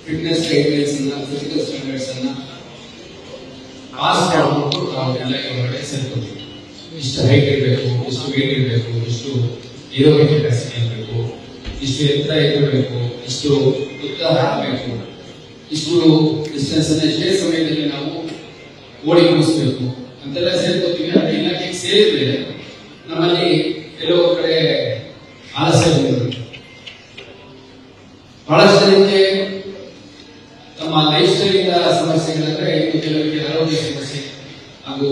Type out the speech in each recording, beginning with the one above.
Fitness guidelines ಅನ್ನ, physical standards ಅನ್ನ pass ಮಾಡಿಕೊಂಡು ನಾವು ಎಲ್ಲ ಹೊರಗಡೆ ಸೇರ್ಕೊತೀವಿ. ಇಷ್ಟು ಹೈಟ್ ಇರಬೇಕು, ಇಷ್ಟು ವೇಟ್ ಇರಬೇಕು, ಇಷ್ಟು ಏರೋಬಿಕ್ ಕೆಪಾಸಿಟಿ ಇರಬೇಕು, ಇಷ್ಟು ಎತ್ತರ ಇರಬೇಕು, ಇಷ್ಟು ಉದ್ದ ಹಾಕಬೇಕು, ಇಷ್ಟು ಡಿಸ್ಟೆನ್ಸ್ ಅನ್ನ ಇಷ್ಟೇ ಸಮಯದಲ್ಲಿ ನಾವು ಓಡಿ ಮುಗಿಸ್ಬೇಕು ಅಂತೆಲ್ಲ ಸೇರ್ಕೋತೀವಿ. ಅದರ ಇಲಾಖೆಗೆ ಸೇರಿದ ಮೇಲೆ ನಮ್ಮಲ್ಲಿ ಕೆಲವು ಕಡೆ ಆಲಸ್ಯ ಬಂದಿರುತ್ತೆ. ಬಹಳಷ್ಟು ಜನಕ್ಕೆ ತಮ್ಮ ಲೈಫ್ ಸ್ಟೈಲ್ ಇಂದ ಸಮಸ್ಯೆಗಳಂದ್ರೆ ಇನ್ನು ಕೆಲವರಿಗೆ ಆರೋಗ್ಯ ಸಮಸ್ಯೆ ಹಾಗೂ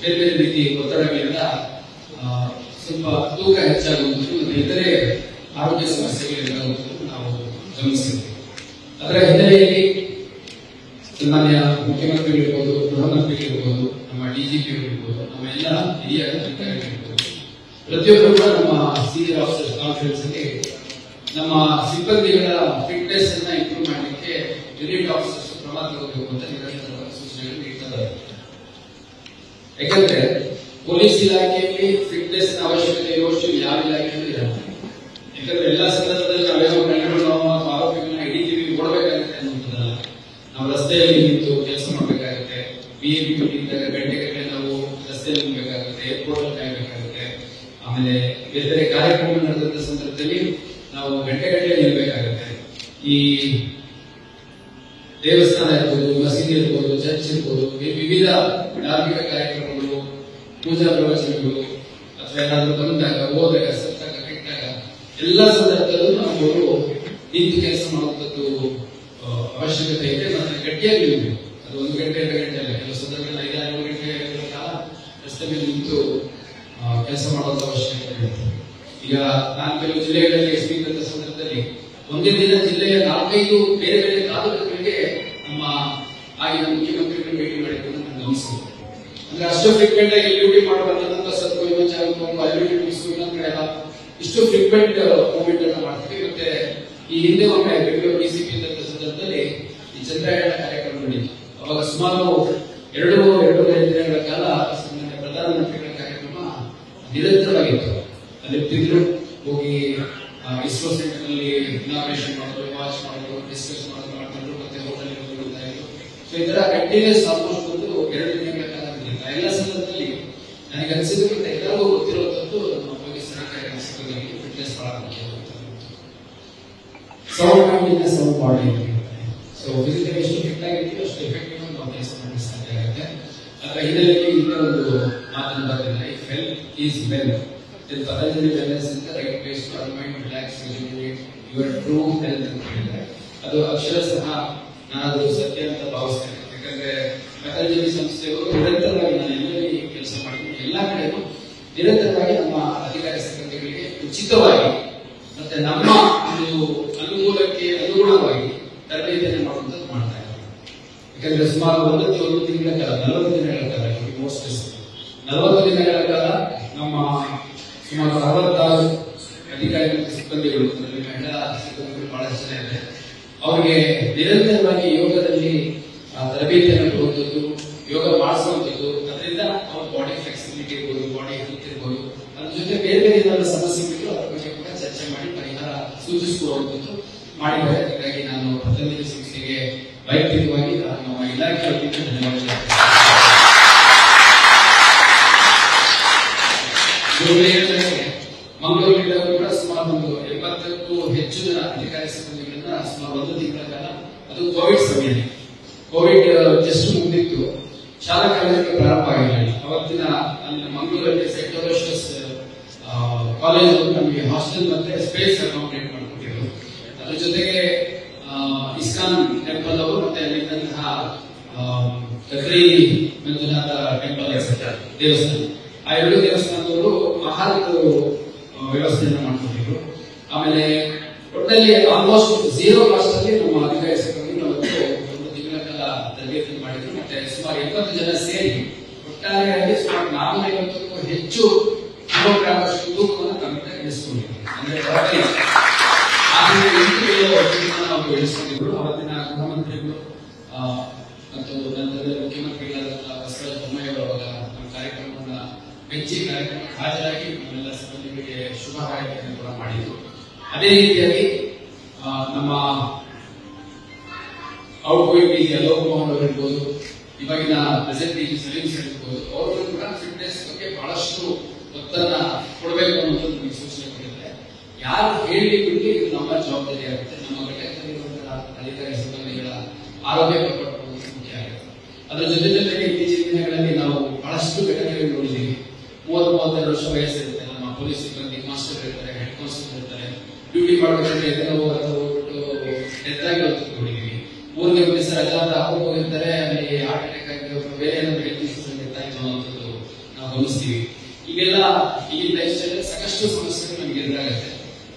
ಬೇರೆ ಬೇರೆ ರೀತಿ ಒತ್ತಡಗಳಿಂದ ಸ್ವಲ್ಪ ತೂಕ ಹೆಚ್ಚಾಗುವುದು ಮತ್ತು ಇತರೆ ಆರೋಗ್ಯ ಸಮಸ್ಯೆಗಳಿರುವುದು ನಾವು ಗಮನಿಸಿದ್ದೇವೆ. ಅದರ ಹಿನ್ನೆಲೆಯಲ್ಲಿ ಸನ್ಮಾನ್ಯ ಮುಖ್ಯಮಂತ್ರಿಗಳಿರ್ಬೋದು, ಗೃಹ ಮಂತ್ರಿಗಳಿರ್ಬೋದು, ನಮ್ಮ ಡಿಜಿಪಿ ಇರ್ಬೋದು, ನಮ್ಮ ಎಲ್ಲ ಹಿರಿಯ ಅಧಿಕಾರಿಗಳಿರ್ಬೋದು, ಪ್ರತಿಯೊಬ್ಬರು ಕೂಡ ನಮ್ಮ ಸೀನಿಯರ್ ಆಫೀಸರ್ಸ್ ಕಾನ್ಫರೆನ್ಸ್ ಅಲ್ಲಿ ನಮ್ಮ ಸಿಬ್ಬಂದಿಗಳ ಫಿಟ್ನೆಸ್ ಅನ್ನ ಇಂಪ್ರೂವ್ ಮಾಡಲಿಕ್ಕೆ ಯೂನಿಟ್ ಆಫೀಸರ್ಸ್ ಕ್ರಮ ತಗೋಬೇಕು ಅಂತ ನಿರಂತರವಾಗಿ ಸೂಚನೆಗಳು ನೀಡ್ತಾರೆ. ಯಾಕಂದ್ರೆ ಪೊಲೀಸ್ ಇಲಾಖೆಯಲ್ಲಿ ಫಿಟ್ನೆಸ್ ಅವಶ್ಯಕತೆ ಇರುವಷ್ಟು ಯಾವ ಇಲಾಖೆಯಲ್ಲೂ ಇರಲ್ಲ. ಯಾಕಂದ್ರೆ ಎಲ್ಲಾ ಸಂದರ್ಭದಲ್ಲಿ ನಾವೇನೋ ನಾವು ಆರೋಗ್ಯಗಳನ್ನ ಹಿಡಿತೀವಿ, ಓಡಬೇಕಾಗುತ್ತೆ ಅನ್ನುವಂಥದ್ದಲ್ಲ. ನಾವು ರಸ್ತೆಯಲ್ಲಿ ನಿಂತು ಕೆಲಸ ಮಾಡಬೇಕಾಗುತ್ತೆ. ಬಿಎಪಿ ಇದ್ದಾಗ ಗಂಟೆಗಟ್ಟಲೆ ನಾವು ರಸ್ತೆಯಲ್ಲಿ ನಿಲ್ಲಬೇಕಾಗುತ್ತೆ, ಏರ್ಪೋರ್ಟ್ ಅಲ್ಲಿ ಕಾಯಬೇಕಾಗುತ್ತೆ. ಆಮೇಲೆ ಬೇರೆ ಬೇರೆ ಕಾರ್ಯಕ್ರಮ ನಡೆದಂತ ಸಂದರ್ಭದಲ್ಲಿ ನಾವು ಗಂಟೆಗಟ್ಟಲೆ ನಿಲ್ಲಬೇಕಾಗುತ್ತೆ. ಈ ದೇವಸ್ಥಾನ ಇರ್ಬೋದು, ಮಸೀದಿ ಇರ್ಬೋದು, ಚರ್ಚ್ ಇರ್ಬೋದು, ವಿವಿಧ ಧಾರ್ಮಿಕ ಕಾರ್ಯಕ್ರಮಗಳು, ಪೂಜಾ ಪ್ರವಚನಗಳು ಅಥವಾ ಏನಾದರೂ ಬಂದಾಗ, ಹೋದಾಗ, ಸತ್ತಾಗ, ಕೆಟ್ಟಾಗ ಎಲ್ಲ ಸಂದರ್ಭದಲ್ಲೂ ನಾವು ನಿಂತು ಕೆಲಸ ಮಾಡುವಂಥದ್ದು ಅವಶ್ಯಕತೆ ಇದೆ. ಮತ್ತೆ ಗಟ್ಟಿಯಾಗಿ ನಿಲ್ಲಬೇಕು. ಅದು 1 ಗಂಟೆ 2 ಗಂಟೆ ಅಲ್ಲ, ಕೆಲವು ಸಂದರ್ಭದಲ್ಲಿ 5-6 ಗಂಟೆ ಕಾಲ ರಸ್ತೆ ಮೇಲೆ ನಿಂತು ಕೆಲಸ ಮಾಡುವಂತ ಅವಶ್ಯಕತೆ ಇರುತ್ತೆ. ಈಗ ನಾನು ಕೆಲವು ಜಿಲ್ಲೆಗಳಲ್ಲಿ ಎಸ್ ಪಿ ಇದ್ದಂತ ಸಂದರ್ಭದಲ್ಲಿ ಒಂದೇ ದಿನ ಜಿಲ್ಲೆಯ 4-5 ಬೇರೆ ಬೇರೆ ತಾಲೂಕುಗಳಿಗೆ ನಮ್ಮ ಆಗಿನ ಮುಖ್ಯಮಂತ್ರಿಗಳು ಭೇಟಿ ಮಾಡಿದ್ದು ನಾನು ಗಮನಿಸಿದೆ. ಅಂದ್ರೆ ಅಷ್ಟು ಫ್ರೀಕ್ವೆಂಟ್ ಆಗಿ ಡ್ಯೂಟಿ ಮಾಡುವಂತ ಸ್ವಲ್ಪ ಅಲ್ಲಿ ಮುಗಿಸ್ಕೊಂಡು ಕಡೆ ಇಷ್ಟು ಫ್ರೀಕ್ವೆಂಟ್ ಮೂವ್ಮೆಂಟ್ ಅನ್ನ ಮಾಡ್ತೀವಿ. ಮತ್ತೆ ಈ ಹಿಂದೆ ಒಮ್ಮೆ ಬೆಂಗಳೂರು ಡಿಸಿಪಿ ಇದ್ದಂತ ಸಂದರ್ಭದಲ್ಲಿ ಈ ಚಂದ್ರಯಾನ ಕಾರ್ಯಕ್ರಮ ನಡೆಯಿತು. ಅವಾಗ ಸುಮಾರು 2-2.5 ದಿನಗಳ ಕಾಲ ಪ್ರಧಾನಮಂತ್ರಿಗಳ ಕಾರ್ಯಕ್ರಮ ನಿರಂತರವಾಗಿತ್ತು. ಅಲ್ಲಿ ತಿಂಗಳು ಹೋಗಿ ಇಸ್ರೋ ಸೆಂಟರ್ ನಲ್ಲಿ ಇನಾಗ್ರೇಷನ್ ಮಾಡೋದು, ವಾಚ್ ಮಾಡೋದು, ಡಿಸ್ಕಸ್ ಮಾಡೋದು, ಮತ್ತೆ ಹೋಟೆಲ್ ಹೋಗ್ತಾ ಇದ್ರು. ಸೊ ಈ ತರ ಕಂಟಿನ್ಯೂಸ್ ಆಲ್ಮೋಸ್ಟ್ ಒಂದು 2 ದಿನಗಳ ಕಾಲ ನಡೆಯಿಲ್ಲ. ಎಲ್ಲ ಸಂದರ್ಭದಲ್ಲಿ ನನಗೆ ಅನಿಸಿದ್ದು ಎಲ್ಲರಿಗೂ ಗೊತ್ತಿರುವಂತದ್ದು ನಮ್ಮ ಪೊಲೀಸ್ ಸಿಬ್ಬಂದಿಗೆ ಫಿಟ್ನೆಸ್ ಬಹಳ ಮುಖ್ಯ. Sound mind sound body. So physically ಎಷ್ಟು ಫಿಟ್ ಆಗಿರ್ತೀವಿ ಅಷ್ಟು ಎಫೆಕ್ಟಿವ್ ನಾವು ಕೆಲಸ ಮಾಡಲು ಸಾಧ್ಯ ಆಗುತ್ತೆ. ಅದರ ಹಿನ್ನೆಲೆಯಲ್ಲಿ ಇನ್ನೂ ಒಂದು ಮಾತನ್ನು ಬರ್ತಿಲ್ಲ. If health is well, Patanjali wellness ಅಂತ right place to unwind, relax, rejuvenate your true health ಅಂತ ಹೇಳಿದ್ದಾರೆ. ಅದು ಅಕ್ಷರಶಃ ನಾನು ಸತ್ಯ ಅಂತ ಭಾವಿಸ್ತೇನೆ. ಯಾಕಂದ್ರೆ ಪತಂಜಲಿ ಸಂಸ್ಥೆಯವರು ನಿರಂತರವಾಗಿ ನಾನು ಎಲ್ಲೆಲ್ಲಿ ಕೆಲಸ ಮಾಡಿದ್ದೀನಿ ಎಲ್ಲಾ ಕಡೆಯೂ ನಿರಂತರವಾಗಿ ನಮ್ಮ ಅಧಿಕಾರಿ ಸಿಬ್ಬಂದಿಗಳಿಗೆ ಉಚಿತವಾಗಿ ಮತ್ತೆ ನಮ್ಮ ಒಂದು ಅನುಕೂಲಕ್ಕೆ ಅನುಗುಣವಾಗಿ ತರಬೇತಿಯನ್ನು ಮಾಡುವಂಥದ್ದು ಮಾಡ್ತಾ ಇದ್ದಾರೆ. ಯಾಕಂದ್ರೆ ಸುಮಾರು 1 ತಿಂಗಳ ಕಾಲ 40 ದಿನಗಳ ಕಾಲ 40 ದಿನಗಳ ಕಾಲ ನಮ್ಮ ಸುಮಾರು 66 ಅಧಿಕಾರಿ ಮತ್ತು ಸಿಬ್ಬಂದಿಗಳು, ಮಹಿಳಾ ಸಿಬ್ಬಂದಿಗಳು ಬಹಳಷ್ಟು ಜನ ಇದೆ. ಅವರಿಗೆ ನಿರಂತರವಾಗಿ ಯೋಗದಲ್ಲಿ ತರಬೇತಿಯನ್ನು ಕೊಡುವಂಥದ್ದು, ಯೋಗ ಮಾಡಿಸುವಂಥದ್ದು. ಅದರಿಂದ ಅವ್ರ ಬಾಡಿ ಫ್ಲೆಕ್ಸಿಬಿಲಿಟಿ ಇರ್ಬೋದು, ಬಾಡಿ ಹೆಲ್ತ್ ಇರ್ಬೋದು, ಅದ್ರ ಜೊತೆ ಬೇರೆ ಬೇರೆ ಏನಾದರೂ ಸಮಸ್ಯೆಗಳು ಅದ್ರ ಬಗ್ಗೆ ಕೂಡ ಚರ್ಚೆ ಮಾಡಿ ಪರಿಹಾರ ಸೂಚಿಸಿಕೊಳ್ಳುವಂಥದ್ದು ಮಾಡಿದ್ದಾರೆ. ಹೀಗಾಗಿ ನಾನು ಪತಂಜಲಿ ಸಂಸ್ಥೆಗೆ ವೈಯಕ್ತಿಕವಾಗಿ ನಮ್ಮ ಇಲಾಖೆ ವತಿಯಿಂದ ಧನ್ಯವಾದ. ಮಂಗಳೂರಿನಿಂದ ಕೂಡ ಸುಮಾರು ಒಂದು 70ಕ್ಕೂ ಹೆಚ್ಚು ಜನ ಅಧಿಕಾರಿ ಸಿಬ್ಬಂದಿಗಳನ್ನ ಸುಮಾರು 1 ತಿಂಗಳ ಕಾಲ, ಅದು ಕೋವಿಡ್ ಸಮಯದಲ್ಲಿ, ಕೋವಿಡ್ ಜಸ್ಟ್ ಮುಗಿದಿತ್ತು, ಶಾಲಾ ಕಾಲೇಜುಗಳು ಪ್ರಾರಂಭ ಆಗಿರಲಿಲ್ಲ. ಅವತ್ತಿನ ಅಲ್ಲಿ ಮಂಗಳೂರಲ್ಲಿ ಸೆಂಟ್ ಅಲೋಷಿಯಸ್ ಕಾಲೇಜ್ ನಮಗೆ ಹಾಸ್ಟೆಲ್ ಮತ್ತೆ ಸ್ಪೇಸ್ ಅಕಾಮಡೇಟ್ ಮಾಡಿಕೊಟ್ಟಿದ್ರು. ಅದ್ರ ಜೊತೆಗೆ ಇಸ್ಕಾನ್ ಟೆಂಪಲ್ ಅವರು ಮತ್ತೆ ಅಲ್ಲಿದ್ದಂತಹ ಕದ್ರಿ ಮಂಜುನಾಥ ಟೆಂಪಲ್ ದೇವಸ್ಥಾನ, ಆ 2 ದೇವಸ್ಥಾನದವರು ಆಹಾರದ ವ್ಯವಸ್ಥೆಯನ್ನು ಮಾಡಿಕೊಟ್ಟಿದ್ರು. ಆಮೇಲೆ ಒಟ್ಟಲ್ಲಿ ಆಲ್ಮೋಸ್ಟ್ 0 ಕಾಸ್ಟ್ ಅಲ್ಲಿ ನಮ್ಮ ಅಧಿಕಾರಿ ಸಿಬ್ಬಂದಿ 1 ತಿಂಗಳ ಕಾಲ ತರಬೇತಿ ಮಾಡಿದ್ರು. ಮತ್ತೆ ಸುಮಾರು 70 ಜನ ಸೇರಿ ಒಟ್ಟಾರೆಯಾಗಿ ಸುಮಾರು 450ಕ್ಕೂ ಹೆಚ್ಚು ಕಿಲೋಗ್ರಾಮ್ ಅಷ್ಟು ತೂಕವನ್ನು ಕಮ್ಮಿ ಇಳಿಸಿಕೊಂಡಿದ್ರು. ಅಂದ್ರೆ ನಾವು ಇಳಿಸಿಕೊಂಡಿದ್ರು. ಅವತ್ತಿನ ಗೃಹ ಮಂತ್ರಿಗಳು ಮತ್ತು ನಂತರದ ಮುಖ್ಯಮಂತ್ರಿಗಳಾದಂತಹ ಬಸವರಾಜ ಬೊಮ್ಮಾಯಿ ಅವರು ನಮ್ಮ ಕಾರ್ಯಕ್ರಮವನ್ನ ಮೆಚ್ಚಿ ಕಾರ್ಯಕ್ರಮಕ್ಕೆ ಹಾಜರಾಗಿ ನಮ್ಮೆಲ್ಲ ಸಿಬ್ಬಂದಿಗಳಿಗೆ ಶುಭ ಹಾರೈಕೆಯನ್ನು ಕೂಡ ಮಾಡಿದ್ರು. ಅದೇ ರೀತಿಯಾಗಿ ನಮ್ಮ outgoing DG Alok Mohan ಅವರು ಇರ್ಬೋದು, ಇವಾಗಿನ ಪ್ರೆಸೆಂಟ್ ಡಿಜಿ ಸಲೀಂ ಸರ್ ಇರ್ಬೋದು, ಅವರು ಕೂಡ ಫಿಟ್ನೆಸ್ ಬಗ್ಗೆ ಬಹಳಷ್ಟು ಒತ್ತನ್ನ ಕೊಡಬೇಕು ಅನ್ನೋದು ನಮಗೆ ಸೂಚನೆ ಕೊಟ್ಟಿದ್ದಾರೆ. ಯಾರು ಹೇಳಿ ಬಿಟ್ಟು ಇದು ನಮ್ಮ ಜವಾಬ್ದಾರಿ ಆಗುತ್ತೆ. ನಮ್ಮ ಘಟಕದಲ್ಲಿರುವಂತಹ ಅಧಿಕಾರಿ ಸಿಬ್ಬಂದಿಗಳ ಆರೋಗ್ಯ ಕಾಪಾಡಿಕೊಳ್ಳುವುದು ಮುಖ್ಯ ಆಗುತ್ತೆ. ಅದರ ಜೊತೆಗೆ ಇತ್ತೀಚಿನ ದಿನಗಳಲ್ಲಿ ನಾವು ಬಹಳಷ್ಟು ಘಟನೆಗಳು ನೋಡಿದ್ದೀವಿ. 30-32 ವರ್ಷ ವಯಸ್ಸಿರುತ್ತೆ, ನಮ್ಮ ಪೊಲೀಸ್ ಸಿಬ್ಬಂದಿ ಮಾಸ್ಟರ್ ಇರ್ತಾರೆ, ಹೆಡ್ ಕಾನ್ಸ್ಟೇಬಲ್ ಇರ್ತಾರೆ, ಡ್ಯೂಟಿ ಮಾಡಬೇಕಾದ್ರೆ ಎದೆನೋ ಹೋಗ್ಬಿಟ್ಟು ಡೆತ್ ಆಗಿರೋದು ನೋಡಿದ್ದೀವಿ. 3ನೇ ದಿವಸ ರಜಾ ಹಾಕೊಂಡು ಹೋಗಿರ್ತಾರೆ, ಅಲ್ಲಿ ಹಾರ್ಟ್ ಅಟ್ಯಾಕ್ ಆಗಿರೋ ಬೇರೆ ಏನಾದ್ರು ಹೆಲ್ತ್ ಇಶ್ಯೂಸ್ ಡೆತ್ ಆಯಿತು ಅನ್ನೋದು ನಾವು ಗಮನಿಸ್ತೀವಿ. ಈಗೆಲ್ಲ ಈ ಲೈಫ್ ಸ್ಟೈಲ್ ಸಾಕಷ್ಟು ಸಮಸ್ಯೆಗಳು ನಮಗೆ ಎದುರಾಗುತ್ತೆ.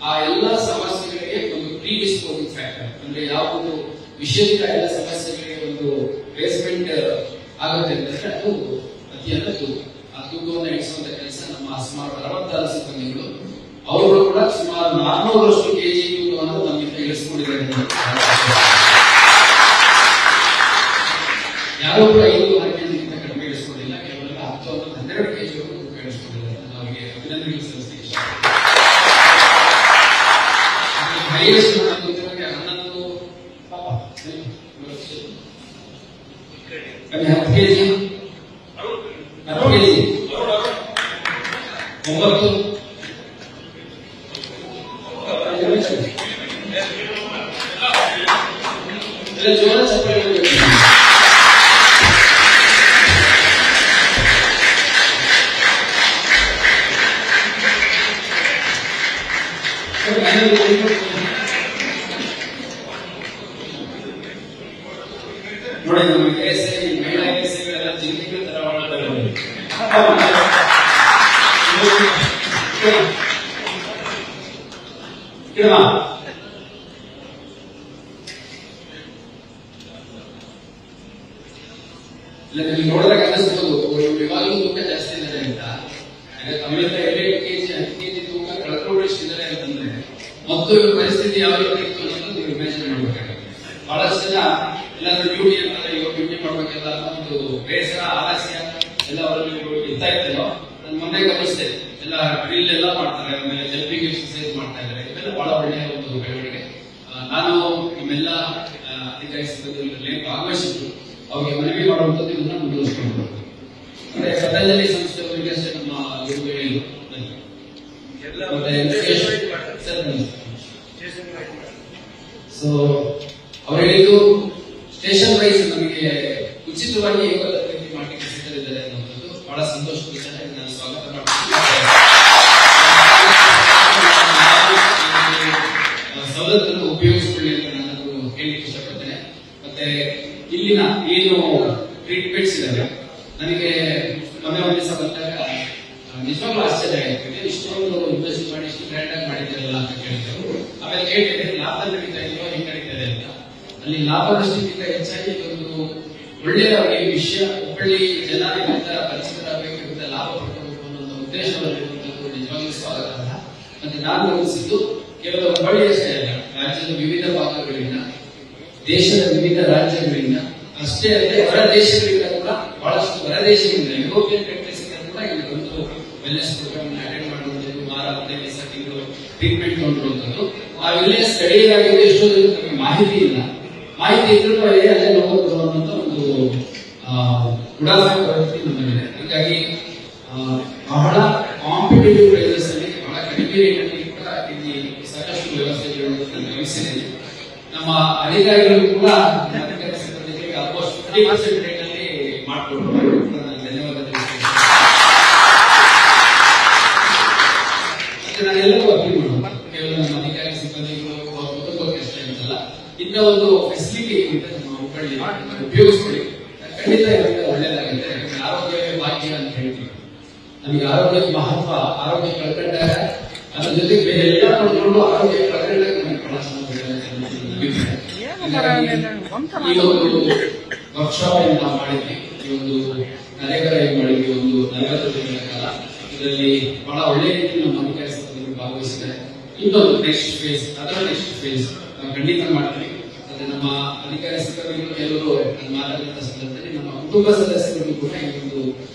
ಆ ಎಲ್ಲಾ ಸಮಸ್ಯೆಗಳಿಗೆ ಒಂದು ಪ್ರೀಡಿಸ್ಪೋಸಿಂಗ್ ಫ್ಯಾಕ್ಟರ್ ಅಂದ್ರೆ ಯಾವುದು ವಿಷಯದಿಂದ ಎಲ್ಲ ಸಮಸ್ಯೆಗಳಿಗೆ ಒಂದು ಬೇಸ್ಮೆಂಟ್ ಆಗುತ್ತೆ ಅಂತಂದ್ರೆ ಅದು ಅತ್ಯಂತ ತೂಕ. ಆ ತೂಕವನ್ನು ಇಳಿಸುವಂತ ಕೆಲಸ ನಮ್ಮ ಸುಮಾರು 66 ಸಿಬ್ಬಂದಿಗಳು, ಅವರು ಕೂಡ ಸುಮಾರು 400ರಷ್ಟು ಕೆಜಿ ತೂಕವನ್ನು ನಮ್ಮಿಂದ ಇಳಿಸ್ಕೊಂಡಿದ್ದಾರೆ. ಯಾರು ಕೂಡ 5-6 ಕೆಜಿಗಿಂತ ಕಡಿಮೆ ಇಳಿಸ್ಕೊಂಡಿಲ್ಲ, ಕೇವಲ 10-12 ಕೆಜಿವರೆಗೂ ತೂಕ ಇಳಿಸ್ಕೊಂಡಿದ್ದಾರೆ. ಅವರಿಗೆ ಅಭಿನಂದನೆಗಳು ಸಲ್ಲಿಸಲಿಕ್ಕೆ ಹೈಯೆಸ್ಟ್ ಗೊತ್ತಿರೋಗೆ 11 ಕೆಜಿ 10 ಕೆಜಿ 9 ಜೋರ ಚಪ್ಪಾಳೆ ನೋಡಿ. ನಮ್ಮ ಕೆಎಸ್ಐ ಮಹಿಳಾ ಕೆಎಸ್ಐಗಳೆಲ್ಲ ಜಿಲ್ಲೆಗಳ ತರ ಮಾಡ್ತಾರೆ. ಇಲ್ಲ ನಿಮ್ಗೆ ನೋಡಿದಾಗ ಅನ್ನಿಸ್ಬೋದು ಇವಾಗಲೂ ತೂಕ ಜಾಸ್ತಿ ಇದ್ದಾರೆ ಅಂತ. ತಮ್ಮಿಂದ 2 ಕೆಜಿ 10 ಕೆಜಿ ತೂಕ ಕಳ್ಕೊಂಡ್ರೆ ಅಂತಂದ್ರೆ ಮತ್ತು ಇವ್ರ ಪರಿಸ್ಥಿತಿ ಯಾವ ರೀತಿ ಇತ್ತು ಅನ್ನೋದು ನೀವು ಇಮ್ಯಾಜಿನ್ ಮಾಡ್ಬೇಕಾಗುತ್ತೆ. ಬಹಳಷ್ಟು ಜನ ಎಲ್ಲಾದ್ರೂ ಡ್ಯೂಟಿ ಅಂತಾರೆ, ಇವಾಗ ಡ್ಯೂಟಿ ಮಾಡ್ಬೇಕೆಲ್ಲ ಒಂದು ಬೇಸರ ಆಲಸ್ಯ ಎಲ್ಲ ಅವರಲ್ಲಿ ಇರ್ತಾ ಇರ್ತೇನೋ. ನಾನು ಮೊನ್ನೆ ಗಮನಿಸಿದೆ, ಎಲ್ಲ ಡ್ರಿಲ್ ಎಲ್ಲ ಮಾಡ್ತಾರೆ, ಆಮೇಲೆ ಜಂಪಿಂಗ್ ಎಕ್ಸರ್ಸೈಸ್ ಮಾಡ್ತಾ ಇದ್ದಾರೆ. ಇವೆಲ್ಲ ಬಹಳ ಒಳ್ಳೆಯ ಒಂದು ಬೆಳವಣಿಗೆ. ನಾನು ನಮ್ಮೆಲ್ಲ ಅಧಿಕಾರಿ ಸಿಬ್ಬಂದಿಗಳಲ್ಲಿ ಭಾಗವಹಿಸಿದ್ರು ಅವ್ರಿಗೆ ಮನವಿ ಮಾಡುವಂಥದ್ದು ಇದನ್ನ ಮುಂದುವರಿಸಿಕೊಂಡು ಅಂದ್ರೆ ಪತಂಜಲಿ ಸಂಸ್ಥೆಯವರಿಗೆ ಅಷ್ಟೇ ನಮ್ಮ ಗುರುಗಳು ಸೊ ಅವ್ರು ಹೇಳಿದ್ದು ಸ್ಟೇಷನ್ ವೈಸ್ ನಮಗೆ ಉಚಿತವಾಗಿ ಯೋಗ ತರಬೇತಿ ಮಾಡಲಿಕ್ಕೆ ಸಿದ್ಧರಿದ್ದಾರೆ ಅನ್ನುವಂಥದ್ದು ಬಹಳ ಸಂತೋಷದ ವಿಚಾರ. ನಾನು ಸ್ವಾಗತ ಮಾಡ್ತೀನಿ. ಸವಲತ್ತನ್ನು ಉಪಯೋಗಿಸಿಕೊಳ್ಳಿ ಅಂತ ನಾನು ಹೇಳಲಿಕ್ಕೆ ಇಷ್ಟಪಡ್ತೇನೆ. ಮತ್ತೆ ಇಲ್ಲಿನ ಏನು ಟ್ರೀಟ್ಮೆಂಟ್ಸ್ ಇದಾವೆ, ನನಗೆ ಮೊನ್ನೆ ಒಂದು ದಿವಸ ಬಂದಾಗ ನಿಜವಾಗ್ಲೂ ಆಶ್ಚರ್ಯ ಆಯ್ತು. ಇಷ್ಟೊಂದು ಇನ್ವೆಸ್ಟ್ ಮಾಡಿ ಇಷ್ಟು ಗ್ರ್ಯಾಂಡ್ ಆಗಿ ಮಾಡಿದ್ದೀರಲ್ಲ ಅಂತ ಕೇಳಿದ್ರು. ಆಮೇಲೆ ಕೇಳಿದ್ರೆ ಲಾಭದಲ್ಲಿ ನಡೀತಾ ಇದೆಯೋ ಹೆಂಗ್ ನಡೀತದೆ ಅಂತ. ಅಲ್ಲಿ ಲಾಭದಷ್ಟಿಗಿಂತ ಹೆಚ್ಚಾಗಿ ಒಂದು ಒಳ್ಳೆಯ ವಿಷಯ ಹುಬ್ಬಳ್ಳಿ ಜನ ಇದರಿಂದ ಪರಿಚಿತರಾಗಬೇಕು, ಇದರಿಂದ ಲಾಭ ಪಡ್ಕೋಬೇಕು ಅನ್ನೋ ಉದ್ದೇಶವಾಗಿರುವಂತದ್ದು ನಿಜವಾಗ್ಲೂ ಸ್ವಾಗತ. ಮತ್ತೆ ನಾನು ಗಮನಿಸಿದ್ದು ಕೇವಲ ಹುಬ್ಬಳ್ಳಿ ಅಷ್ಟೇ ಅಲ್ಲ, ರಾಜ್ಯದ ವಿವಿಧ ಭಾಗಗಳಿಂದ, ದೇಶದ ವಿವಿಧ ರಾಜ್ಯಗಳಿಂದ ಅಷ್ಟೇ ಅಲ್ಲದೆ ಹೊರ ದೇಶಗಳಿಂದ ಕೂಡ ಬಹಳಷ್ಟು ಹೊರ ದೇಶಗಳಿಂದ ಯುರೋಪಿಯನ್ ಕಂಟ್ರೀಸ್ ಕೂಡ ಇಲ್ಲಿ ಬಂದು ವೆಲ್ನೆಸ್ ಪ್ರೋಗ್ರಾಮ್ ಅಟೆಂಡ್ ಮಾಡುವಂಥದ್ದು, ವಾರ 15 ದಿವಸ ತಿಂಗಳು ಟ್ರೀಟ್ಮೆಂಟ್ ಕೊಂಡಿರುವಂಥದ್ದು. ನಾವಿಲ್ಲೇ ಸ್ಥಳೀಯ ಆಗಿದೆ, ಎಷ್ಟೋ ನಮಗೆ ಮಾಹಿತಿ ಇಲ್ಲ. ಮಾಹಿತಿ ಇದ್ರೂ ಅಲ್ಲೇ ನೋಡಬಹುದು ಅನ್ನೋಂಥ ಒಂದು ಉಡಾಫೆ ಪ್ರವೃತ್ತಿ ನಮ್ಮಲ್ಲಿದೆ. ಹೀಗಾಗಿ ಬಹಳ ಕಾಂಪಿಟೇಟಿವ್ ಪ್ರೈಸಸ್ ಅಲ್ಲಿ ಬಹಳ ಕಡಿಮೆ ರೇಟಲ್ಲಿ ಕೂಡ ಇಲ್ಲಿ ಸಾಕಷ್ಟು ವ್ಯವಸ್ಥೆಗಳು ಗಮನಿಸಿದ್ದೇನೆ. ನಮ್ಮ ಅಧಿಕಾರಿಗಳು ಕೂಡ ಸಿಬ್ಬಂದಿಗಳಿಗೆ ಆಲ್ಮೋಸ್ಟ್ 50% ರೇಟ್ ಅಲ್ಲಿ ಮಾಡಿಕೊಡ್ತಾರೆ. ಧನ್ಯವಾದ ತಿಳಿಸ್ತೇನೆ. ನಾನೆಲ್ಲರೂ ಅಪೀಲ್ ಮಾಡೋದು ಕೇವಲ ನಮ್ಮ ಅಧಿಕಾರಿ ಸಿಬ್ಬಂದಿಗಳು ಕುಟುಂಬಕ್ಕೆ ಅಷ್ಟೇ ಅಂತಲ್ಲ, ಇಂಥ ಒಂದು ಫೆಸಿಲಿಟಿ ನಮ್ಮ ಹುಬ್ಬಳ್ಳಿ ಉಪಯೋಗಿಸ್ಕೊಳ್ಳಿ. ಖಂಡಿತ ಇದರಿಂದ ಒಳ್ಳೇದಾಗುತ್ತೆ. ಆರೋಗ್ಯವೇ ಭಾಗ್ಯ ಅಂತ ಹೇಳ್ತೀವಿ. ನಮಗೆ ಆರೋಗ್ಯದ ಮಹತ್ವ, ಆರೋಗ್ಯ ಕಳ್ಕೊಂಡಾಗ ಅದ್ರ ಜೊತೆಗೆ ಬೇರೆ ಎಲ್ಲ ನೋಡಿಕೊಂಡು ಆರೋಗ್ಯ ಕಳ್ಕೊಂಡಾಗ ನಮಗೆ ಬಹಳ ಈ ಒಂದು ವರ್ಕ್ಶಾಪ್ ನಾವು ಮಾಡಿದ್ವಿ, ಈ ಒಂದು ನರೇಗಾ ಮಾಡಿದ್ವಿ ಒಂದು 40 ದಿನಗಳ ಕಾಲ. ಇದರಲ್ಲಿ ಬಹಳ ಒಳ್ಳೆ ರೀತಿ ನಮ್ಮ ಅಧಿಕಾರಿ ಸಿಬ್ಬಂದಿಗಳು ಭಾಗವಹಿಸಿದ್ದಾರೆ. ಇನ್ನೊಂದು ನೆಕ್ಸ್ಟ್ ಫೇಸ್, ಅದರ ನೆಕ್ಸ್ಟ್ ಫೇಸ್ ಖಂಡಿತ ಮಾಡ್ತೀವಿ. ಮತ್ತೆ ನಮ್ಮ ಅಧಿಕಾರಿ ಸಿಬ್ಬಂದಿಗಳು ಕೆಲವರು ಮಾತಾಡಿದ ಸಂದರ್ಭದಲ್ಲಿ ನಮ್ಮ ಕುಟುಂಬ ಸದಸ್ಯರಿಗೂ ಕೂಡ ಈ ಒಂದು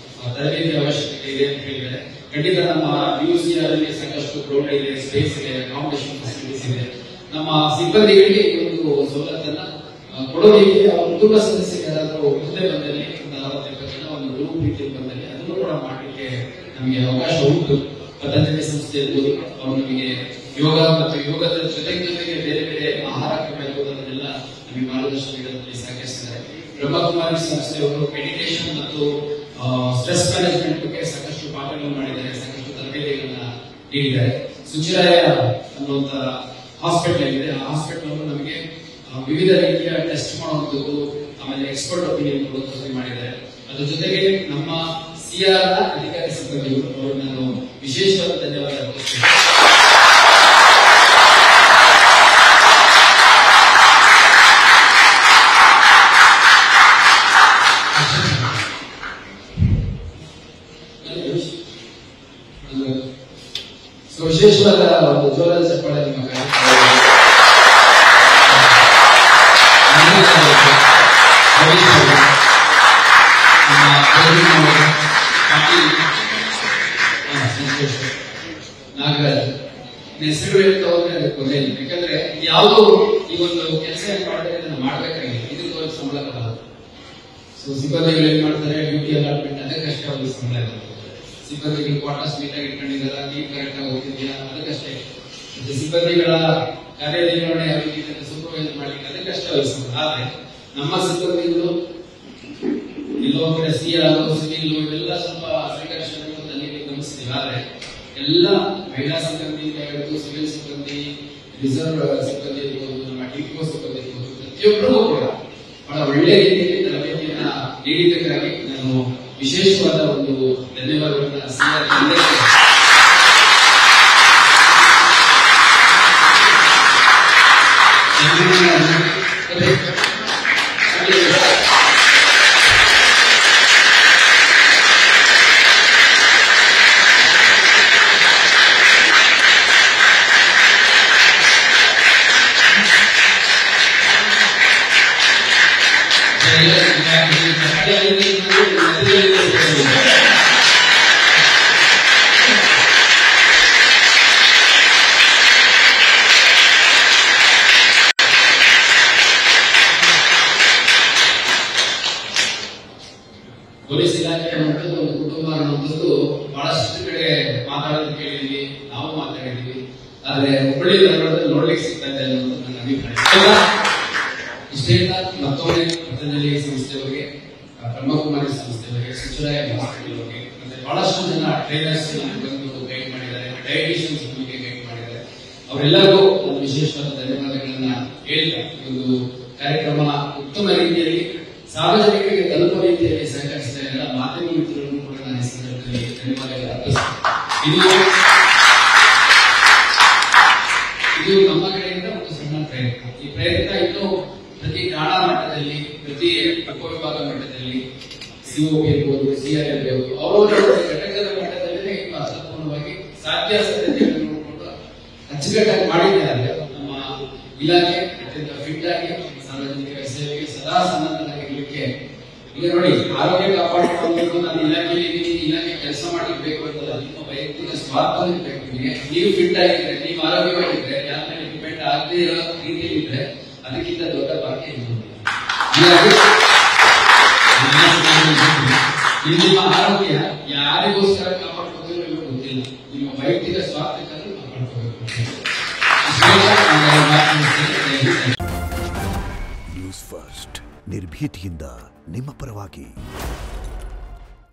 ತರಬೇತಿ ಅವಶ್ಯಕತೆ ಇದೆ ಅಂತ ಹೇಳಿದ್ದಾರೆ. ಖಂಡಿತ ನಮ್ಮ ಮ್ಯೂಸಿಯಂ ಅಲ್ಲಿ ಸಾಕಷ್ಟು ಗ್ರೌಂಡ್ ಇದೆ, ಸ್ಪೇಸ್ ಇದೆ, ಅಕಾಮಿಡೇಷನ್ ಫೆಸಿಲಿಟೀಸ್ ಇದೆ. ನಮ್ಮ ಸಿಬ್ಬಂದಿಗಳಿಗೆ ಈ ಒಂದು ಸವಲತ್ತನ್ನ ಕೊಡೋದಕ್ಕೆ ಅವ್ರ ಕುಟುಂಬ ಸದಸ್ಯರಿಗೆ ಏನಾದರೂ ಮುಂದೆ ಬಂದಲ್ಲಿ ಒಂದು 40-50 ಜನ ಒಂದು ಗ್ರೂಪ್ ರೀತಿಯಲ್ಲಿ ಬಂದಲ್ಲಿ ಅದನ್ನು ಕೂಡ ಮಾಡಲಿಕ್ಕೆ ನಮಗೆ ಅವಕಾಶ ಉಂಟು. ಪತಂಜಲಿ ಸಂಸ್ಥೆ ಇರ್ಬೋದು, ಅವರು ನಮಗೆ ಯೋಗ ಮತ್ತು ಯೋಗದ ಜೊತೆಗೆ ಬೇರೆ ಬೇರೆ ಆಹಾರ ಕ್ರಮ ಇರುವುದನ್ನೆಲ್ಲ ನಮಗೆ ಮಾರ್ಗದರ್ಶನ ನೀಡೋದ್ರಲ್ಲಿ ಸಹಕರಿಸಿದ್ದಾರೆ. ಬ್ರಹ್ಮಕುಮಾರಿ ಸಂಸ್ಥೆಯವರು ಮೆಡಿಟೇಷನ್ ಮತ್ತು ಸ್ಟ್ರೆಸ್ ಮ್ಯಾನೇಜ್ಮೆಂಟ್ ಬಗ್ಗೆ ಸಾಕಷ್ಟು ಪಾಠಗಳನ್ನು ಮಾಡಿದ್ದಾರೆ, ಸಾಕಷ್ಟು ತರಬೇತಿಗಳನ್ನ ನೀಡಿದ್ದಾರೆ. ಸುಚಿರಾಯ ಅನ್ನುವಂತ ಹಾಸ್ಪಿಟಲ್ ಇದೆ, ಆ ಹಾಸ್ಪಿಟಲ್ ಅವರು ನಮಗೆ ವಿವಿಧ ರೀತಿಯ ಟೆಸ್ಟ್ ಮಾಡುವಂಥದ್ದು, ಆಮೇಲೆ ಎಕ್ಸ್ಪರ್ಟ್ ಒಪಿನಿಯನ್ ಕೊಡುವಂಥದ್ದು ಮಾಡಿದ್ದಾರೆ. ಅದ್ರ ಜೊತೆಗೆ ನಮ್ಮ CR ನ ಅಧಿಕಾರಿ ಸಿಬ್ಬಂದಿಗಳು ಅವರು ನಾನು ವಿಶೇಷವಾದ ಧನ್ಯವಾದ ಅರ್ಪಿಸುತ್ತೇನೆ. ವಿಶೇಷವಾದ ಒಂದು ಜೋರಾದ ಚಪ್ಪಾಳೆ ನಿಮ್ಮ ನಾಗರಾಜ್ ಹೆಸರು ಹೇಳ್ತಾ ಹೋದ್ರೆ ಅದಕ್ಕೆ ಕೊನೆ ಇಲ್ಲ. ಯಾಕಂದ್ರೆ ಯಾವುದೋ ಈ ಒಂದು ಕೆಲಸ ಮಾಡಿದ್ರೆ ಅದನ್ನು ಮಾಡ್ಬೇಕಾಗಿದೆ, ಇದಕ್ಕೆ ಒಂದು ಸಂಬಳ ಬರಲ್ಲ. ಸೊ ಸಿಬ್ಬಂದಿಗಳು ಏನ್ ಮಾಡ್ತಾರೆ, ಡ್ಯೂಟಿ ಅಲಾಟ್ಮೆಂಟ್ ಅದಕ್ಕಷ್ಟೇ ಒಂದು ಸಂಬಳ ಇರುತ್ತೆ. ಸಿಬ್ಬಂದಿಗಳು ಕ್ವಾರ್ಟರ್ಸ್ ನೀಟಾಗಿ ಇಟ್ಕೊಂಡಿದಾರ, ನೀಟ್ ಕರೆಕ್ಟ್ ಆಗಿ ಹೋಗ್ತಿದ್ಯಾ ಅದಕ್ಕಷ್ಟೇ. ಮತ್ತೆ ಸಿಬ್ಬಂದಿಗಳ ಕಾರ್ಯನಿರ್ವಹಣೆ ಯಾವ ರೀತಿ ಸೂಪರ್ವೈಸ್ ಮಾಡ್ಲಿಕ್ಕೆ ಅದಕ್ಕಷ್ಟೇ ಒಂದು ಸಂಬಳ. ಆದ್ರೆ ನಮ್ಮ ಸಿಬ್ಬಂದಿಗಳು ಎಲ್ಲೋ ಕಡೆ CR ಸಿವಿಲ್ ಇವೆಲ್ಲ ಸ್ವಲ್ಪ ಸಂಘರ್ಷಗಳು ತಲೆಗೆ ಗಮನಿಸ್ತೀವಿ. ಆದ್ರೆ ಎಲ್ಲ ಮಹಿಳಾ ಸಿಬ್ಬಂದಿಯಿಂದ ಹಿಡಿದು ಸಿವಿಲ್ ಸಿಬ್ಬಂದಿ, ರಿಸರ್ವ್ ಸಿಬ್ಬಂದಿ ಇರ್ಬೋದು, ನಮ್ಮ ಡಿಪೋ ಸಿಬ್ಬಂದಿ ಇರ್ಬೋದು, ಪ್ರತಿಯೊಬ್ಬರಿಗೂ ಕೂಡ ಬಹಳ ಒಳ್ಳೆ ರೀತಿಯಲ್ಲಿ ತರಬೇತಿಯನ್ನ ನೀಡಿದ್ದಕ್ಕಾಗಿ ನಾನು ವಿಶೇಷವಾದ ಒಂದು ಧನ್ಯವಾದಗಳನ್ನ CR ಪೊಲೀಸ್ ಇಲಾಖೆ ಅನ್ನುವಂಥದ್ದು ಒಂದು ಕುಟುಂಬ ಅನ್ನುವಂಥದ್ದು ಬಹಳಷ್ಟು ಕಡೆ ಮಾತಾಡೋದು ಕೇಳಿದ್ವಿ, ನಾವು ಮಾತಾಡಿದ್ವಿ. ಆದ್ರೆ ಹುಬ್ಬಳ್ಳಿ ಧಾರವಾಡದಲ್ಲಿ ನೋಡ್ಲಿಕ್ಕೆ ಸಿಗ್ತಾ ಇದೆ ಅನ್ನೋದು ನನ್ನ ಅಭಿಪ್ರಾಯ. ಇಷ್ಟೇ ಮತ್ತೊಮ್ಮೆ ಪತಂಜಲಿ ಸಂಸ್ಥೆಯವರಿಗೆ, ಬ್ರಹ್ಮಕುಮಾರಿ ಸಂಸ್ಥೆಯವರಿಗೆ, ಸುಚಿರಾಯ ಹಾಸ್ಪಿಟಲ್ಗೆ, ಮತ್ತೆ ಬಹಳಷ್ಟು ಜನ ಟ್ರೈನರ್ಸ್ ಬಂದು ಗೈಡ್ ಮಾಡಿದ್ದಾರೆ, ಡಯಟಿಷಿಯನ್ಸ್ ಬಗ್ಗೆ ಗೈಡ್ ಮಾಡಿದ್ದಾರೆ. ಅವರೆಲ್ಲರಿಗೂ ಒಂದು ವಿಶೇಷವಾದ ಧನ್ಯವಾದಗಳನ್ನ ಹೇಳ್ತಾ ಒಂದು ಕಾರ್ಯಕ್ರಮ ಉತ್ತಮ ರೀತಿಯಲ್ಲಿ ಸಾರ್ವಜನಿಕರಿಗೆ ತಲುಪುವ ರೀತಿಯಲ್ಲಿ ಸಹಕರಿಸಿದ ಎಲ್ಲ ಮಾಧ್ಯಮ ಮಿತ್ರರನ್ನು ಕೂಡ ನಾನು ಈ ಸಂದರ್ಭದಲ್ಲಿ ಧನ್ಯವಾದಗಳು ಅರ್ಪಿಸುತ್ತೇನೆ. ಇದು ನಮ್ಮ ಕಡೆಯಿಂದ ಒಂದು ಸಣ್ಣ ಪ್ರಯತ್ನ. ಈ ಪ್ರಯತ್ನ ಇನ್ನು ಪ್ರತಿ ಠಾಣಾ ಮಟ್ಟದಲ್ಲಿ, ಪ್ರತಿ ಉಪವಿಭಾಗ ಮಟ್ಟದಲ್ಲಿ, COP ಇರ್ಬೋದು, CR ಇರಬಹುದು, ಅವರವರ ಘಟಕದ ಮಟ್ಟದಲ್ಲಿ ಇನ್ನು ಅರ್ಥಪೂರ್ಣವಾಗಿ ಸಾಧ್ಯತೆಗಳನ್ನು ನೋಡಿಕೊಂಡು ಅಚ್ಚುಕಟ್ಟಾಗಿ ಮಾಡಿದ್ದಾರೆ. ನಮ್ಮ ಇಲಾಖೆ ಅತ್ಯಂತ ಫಿಟ್ ಆಗಿ ಸಾರ್ವಜನಿಕರ ಸೇವೆಗೆ ಸದಾ ಸನ್ನದ್ಧರಾಗಿರ್ಲಿಕ್ಕೆ. ಈಗ ನೋಡಿ, ಆರೋಗ್ಯ ಕಾಪಾಡಿಕೊಳ್ಳಬೇಕು, ನಾನು ಇಲಾಖೆಯಲ್ಲಿ ಇಲಾಖೆ ಕೆಲಸ ಮಾಡಲಿಕ್ಕೆ ಅಂತಲ್ಲ, ನಿಮ್ಮ ವೈಯಕ್ತಿಕ ಸ್ವಾರ್ಥ ಇರಬೇಕು. ನೀವು ಫಿಟ್ ಆಗಿದ್ರೆ, ನೀವು ಆರೋಗ್ಯವಾಗಿದ್ರೆ, ಯಾರ ಮೇಲೆ ಡಿಪೆಂಡ್ ಆಗದೇ ಇರೋ ರೀತಿಯಲ್ಲಿ ಇದ್ರೆ ಅದಕ್ಕಿಂತ ದೊಡ್ಡ ಭಾಗ್ಯ ಇನ್ನೊಂದಿಲ್ಲ. ನಿಮ್ಮ ಆರೋಗ್ಯ ಯಾರಿಗೋಸ್ಕರ ಕಾಪಾಡ್ಕೋಬೇಕು ಗೊತ್ತಿಲ್ಲ, ನಿಮ್ಮ ವೈಯಕ್ತಿಕ ಸ್ವಾರ್ಥಕ್ಕಾಗಿ ಕಾಪಾಡ್ಕೋಬೇಕು. ನ್ಯೂಸ್ ಫಸ್ಟ್ ನಿರ್ಭೀತಿಯಿಂದ ನಿಮ್ಮ ಪರವಾಗಿ.